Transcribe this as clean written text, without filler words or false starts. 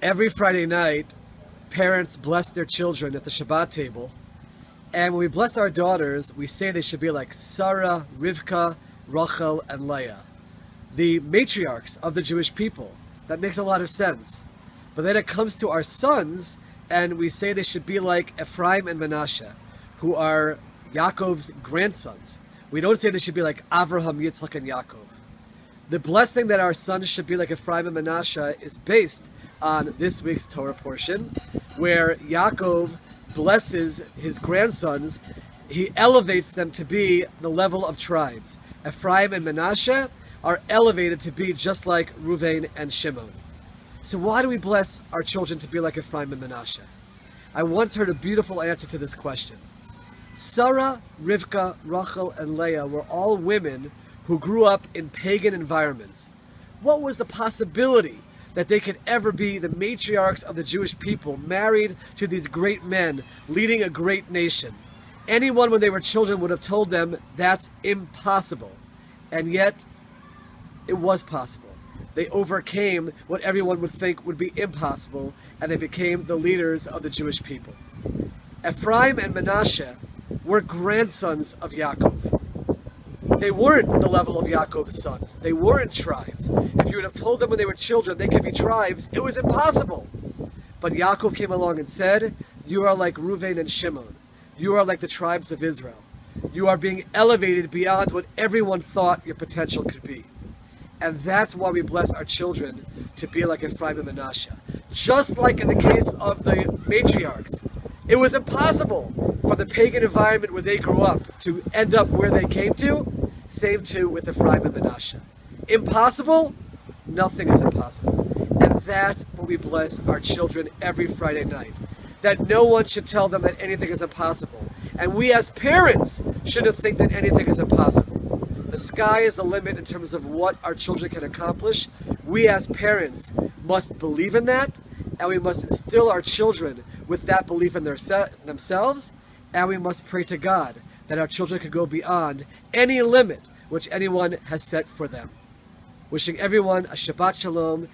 Every Friday night, parents bless their children at the Shabbat table. And when we bless our daughters, we say they should be like Sarah, Rivka, Rachel, and Leah, the matriarchs of the Jewish people. That makes a lot of sense. But then it comes to our sons, and we say they should be like Ephraim and Menashe, who are Yaakov's grandsons. We don't say they should be like Avraham, Yitzchak, and Yaakov. The blessing that our sons should be like Ephraim and Menashe is based on this week's Torah portion, where Yaakov blesses his grandsons. He elevates them to be the level of tribes. Ephraim and Menashe are elevated to be just like Ruvain and Shimon. So why do we bless our children to be like Ephraim and Menashe? I once heard a beautiful answer to this question. Sarah, Rivka, Rachel, and Leah were all women who grew up in pagan environments. What was the possibility that they could ever be the matriarchs of the Jewish people, married to these great men, leading a great nation? Anyone when they were children would have told them that's impossible. And yet, it was possible. They overcame what everyone would think would be impossible, and they became the leaders of the Jewish people. Ephraim and Menashe were grandsons of Yaakov. They weren't the level of Yaakov's sons. They weren't tribes. If you would have told them when they were children they could be tribes, it was impossible. But Yaakov came along and said, you are like Ruvain and Shimon. You are like the tribes of Israel. You are being elevated beyond what everyone thought your potential could be. And that's why we bless our children to be like Ephraim and Menashe. Just like in the case of the matriarchs, it was impossible for the pagan environment where they grew up to end up where they came to. Same too with Ephraim and Menashe. Impossible? Nothing is impossible. And that's what we bless our children every Friday night. That no one should tell them that anything is impossible. And we as parents shouldn't think that anything is impossible. The sky is the limit in terms of what our children can accomplish. We as parents must believe in that, and we must instill our children with that belief in themselves, and we must pray to God that our children can go beyond any limit which anyone has set for them. Wishing everyone a Shabbat Shalom.